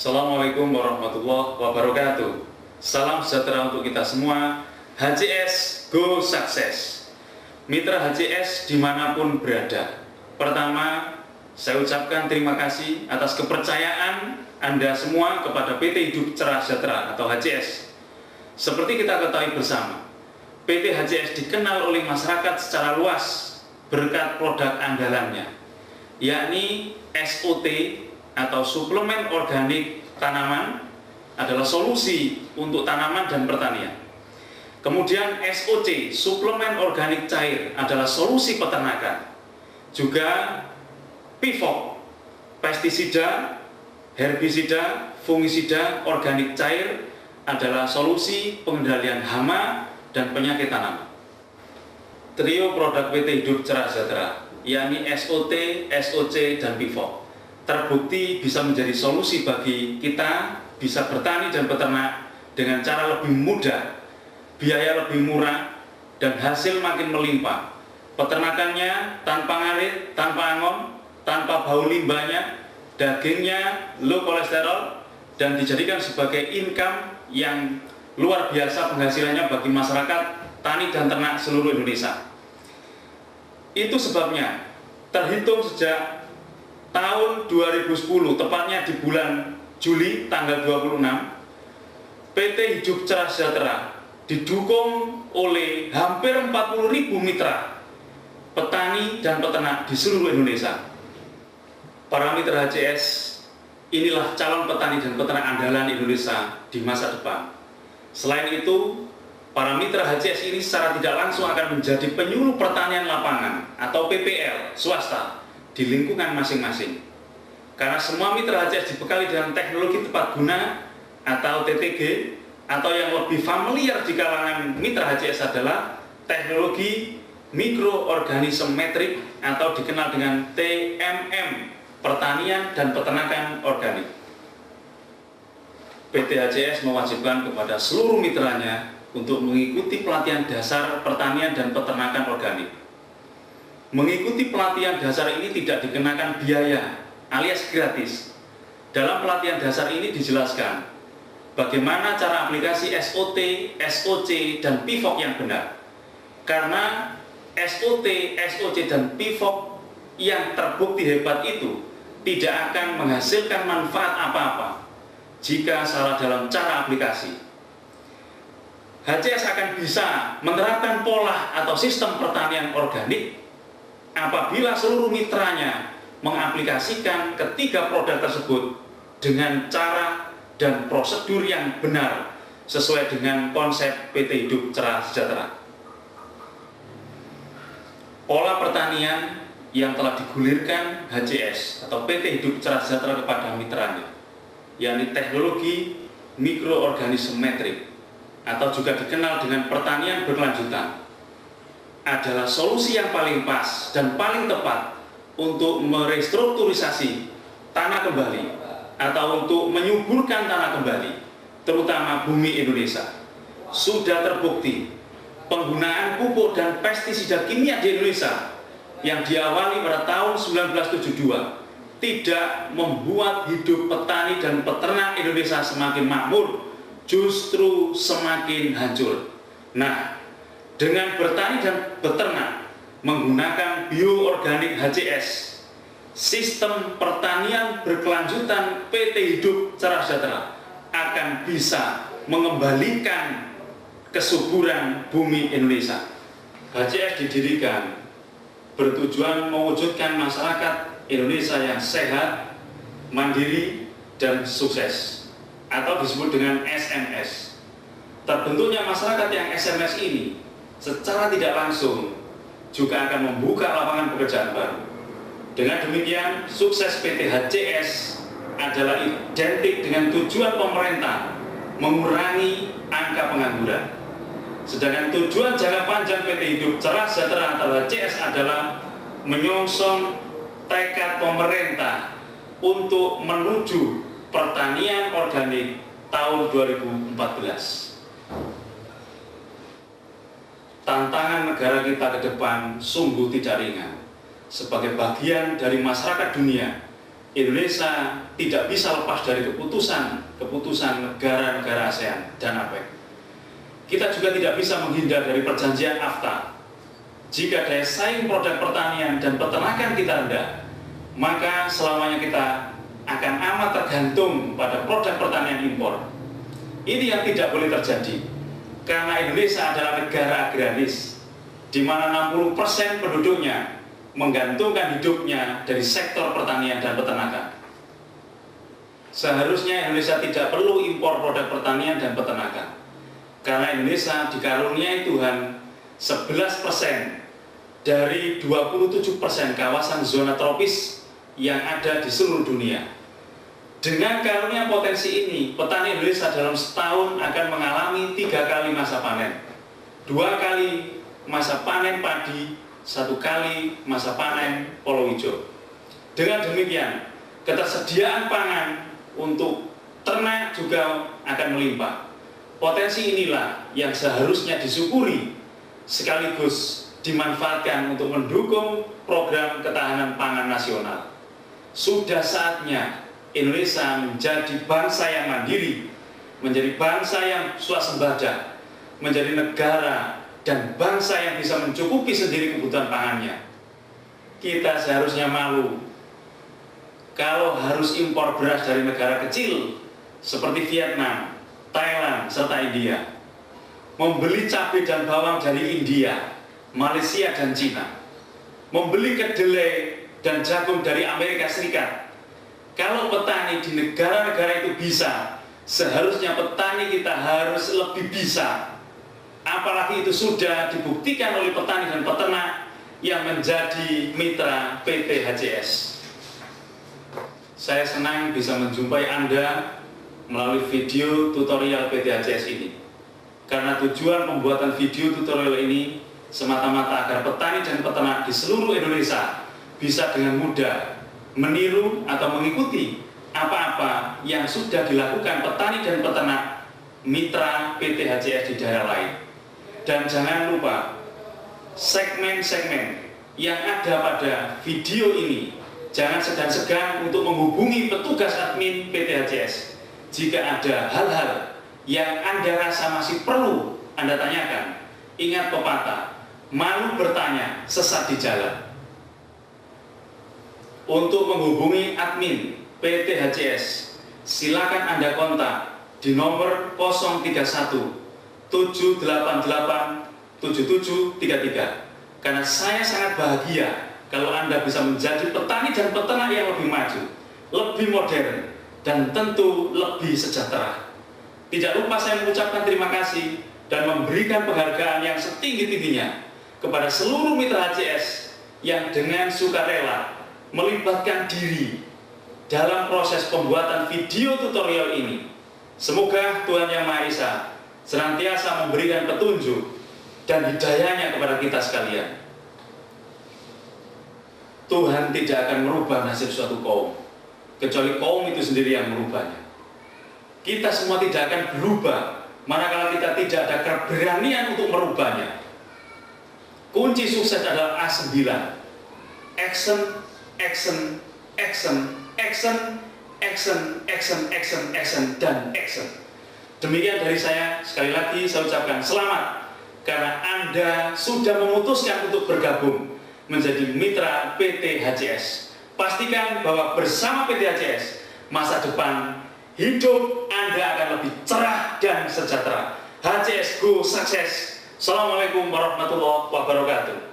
Assalamualaikum warahmatullahi wabarakatuh. Salam sejahtera untuk kita semua. HCS Go Sukses. Mitra HCS dimanapun berada. Pertama, saya ucapkan terima kasih atas kepercayaan Anda semua kepada PT Hidup Cerah Sejahtera atau HCS. Seperti kita ketahui bersama, PT HCS dikenal oleh masyarakat secara luas berkat produk andalannya, yakni SOT atau suplemen organik tanaman adalah solusi untuk tanaman dan pertanian. Kemudian SOC, suplemen organik cair adalah solusi peternakan. Juga PIVOK, pestisida, herbisida, fungisida organik cair adalah solusi pengendalian hama dan penyakit tanaman. Trio produk PT Hidup Cerah Sejahtera, yakni SOT, SOC, dan PIVOK, terbukti bisa menjadi solusi bagi kita bisa bertani dan beternak dengan cara lebih mudah, biaya lebih murah, dan hasil makin melimpah. Peternakannya tanpa ngarit, tanpa angon, tanpa bau limbahnya, dagingnya low kolesterol, dan dijadikan sebagai income yang luar biasa penghasilannya bagi masyarakat tani dan ternak seluruh Indonesia. Itu sebabnya terhitung sejak tahun 2010, tepatnya di bulan Juli tanggal 26, PT Hidup Cerah Sejahtera didukung oleh hampir 40.000 mitra petani dan peternak di seluruh Indonesia. Para mitra HCS inilah calon petani dan peternak andalan Indonesia di masa depan. Selain itu, para mitra HCS ini secara tidak langsung akan menjadi penyuluh pertanian lapangan atau PPL swasta di lingkungan masing-masing. Karena semua mitra HCS dibekali dengan teknologi tepat guna atau TTG, atau yang lebih familiar di kalangan mitra HCS adalah teknologi mikroorganisme metrik atau dikenal dengan TMM, pertanian dan peternakan organik. PT HCS mewajibkan kepada seluruh mitranya untuk mengikuti pelatihan dasar pertanian dan peternakan organik. Mengikuti pelatihan dasar ini tidak dikenakan biaya alias gratis. Dalam pelatihan dasar ini dijelaskan bagaimana cara aplikasi SOT, SOC, dan PIVOK yang benar. Karena SOT, SOC, dan PIVOK yang terbukti hebat itu tidak akan menghasilkan manfaat apa-apa jika salah dalam cara aplikasi. HCS akan bisa menerapkan pola atau sistem pertanian organik apabila seluruh mitranya mengaplikasikan ketiga produk tersebut dengan cara dan prosedur yang benar sesuai dengan konsep PT Hidup Cerah Sejahtera. Pola pertanian yang telah digulirkan HCS atau PT Hidup Cerah Sejahtera kepada mitranya, yakni teknologi mikroorganisme metrik atau juga dikenal dengan pertanian berkelanjutan, adalah solusi yang paling pas dan paling tepat untuk merestrukturisasi tanah kembali atau untuk menyuburkan tanah kembali, terutama bumi Indonesia. Sudah terbukti penggunaan pupuk dan pestisida kimia di Indonesia yang diawali pada tahun 1972 tidak membuat hidup petani dan peternak Indonesia semakin makmur, justru semakin hancur. Nah, dengan bertani dan beternak menggunakan bioorganik HCS, sistem pertanian berkelanjutan PT Hidup Cerah Sejahtera akan bisa mengembalikan kesuburan bumi Indonesia. HCS didirikan bertujuan mewujudkan masyarakat Indonesia yang sehat, mandiri, dan sukses, atau disebut dengan SMS. Terbentuknya masyarakat yang SMS ini secara tidak langsung juga akan membuka lapangan pekerjaan baru. Dengan demikian, sukses PT HCS adalah identik dengan tujuan pemerintah mengurangi angka pengangguran. Sedangkan tujuan jangka panjang PT Hidup Cerah Sejahtera atau HCS adalah menyongsong tekad pemerintah untuk menuju pertanian organik tahun 2014. Tantangan negara kita ke depan sungguh tidak ringan. Sebagai bagian dari masyarakat dunia Indonesia tidak bisa lepas dari keputusan negara-negara ASEAN dan APEC. Kita juga tidak bisa menghindar dari perjanjian AFTA. Jika daya saing produk pertanian dan peternakan kita rendah, maka selamanya kita akan amat tergantung pada produk pertanian impor. Ini yang tidak boleh terjadi, karena Indonesia adalah negara agraris, di mana 60% penduduknya menggantungkan hidupnya dari sektor pertanian dan peternakan. Seharusnya Indonesia tidak perlu impor produk pertanian dan peternakan, karena Indonesia dikaruniai Tuhan 11% dari 27% kawasan zona tropis yang ada di seluruh dunia. Dengan karunia potensi ini, petani Indonesia dalam setahun akan mengalami 3 kali masa panen. 2 kali masa panen padi, 1 kali masa panen palawija. Dengan demikian, ketersediaan pangan untuk ternak juga akan melimpah. Potensi inilah yang seharusnya disyukuri sekaligus dimanfaatkan untuk mendukung program ketahanan pangan nasional. Sudah saatnya Indonesia menjadi bangsa yang mandiri, menjadi bangsa yang swasembada, menjadi negara dan bangsa yang bisa mencukupi sendiri kebutuhan pangannya. Kita seharusnya malu kalau harus impor beras dari negara kecil seperti Vietnam, Thailand, serta India, membeli cabai dan bawang dari India, Malaysia, dan Cina, membeli kedelai dan jagung dari Amerika Serikat. Kalau petani di negara-negara itu bisa, seharusnya petani kita harus lebih bisa. Apalagi itu sudah dibuktikan oleh petani dan peternak yang menjadi mitra PT HCS. Saya senang bisa menjumpai Anda melalui video tutorial PT HCS ini. Karena tujuan pembuatan video tutorial ini semata-mata agar petani dan peternak di seluruh Indonesia bisa dengan mudah meniru atau mengikuti apa-apa yang sudah dilakukan petani dan peternak mitra PT HCS di daerah lain. Dan jangan lupa, segmen-segmen yang ada pada video ini jangan segan-segan untuk menghubungi petugas admin PT HCS jika ada hal-hal yang Anda rasa masih perlu Anda tanyakan. Ingat pepatah, malu bertanya, sesat di jalan. Untuk menghubungi admin PT HCS, silakan Anda kontak di nomor 031 788 7733. Karena saya sangat bahagia kalau Anda bisa menjadi petani dan peternak yang lebih maju, lebih modern, dan tentu lebih sejahtera. Tidak lupa saya mengucapkan terima kasih dan memberikan penghargaan yang setinggi-tingginya kepada seluruh mitra HCS yang dengan sukarela melibatkan diri dalam proses pembuatan video tutorial ini. Semoga Tuhan Yang Maha Esa senantiasa memberikan petunjuk dan hidayahnya kepada kita sekalian. Tuhan tidak akan merubah nasib suatu kaum, kecuali kaum itu sendiri yang merubahnya. Kita semua tidak akan berubah manakala kita tidak ada keberanian untuk merubahnya. Kunci sukses adalah A9. Action, action, action, action, action, action, action, action, dan action. Demikian dari saya. Sekali lagi saya ucapkan selamat karena Anda sudah memutuskan untuk bergabung menjadi mitra PT HCS. Pastikan bahwa bersama PT HCS masa depan hidup Anda akan lebih cerah dan sejahtera. HCS Go Sukses. Assalamualaikum warahmatullahi wabarakatuh.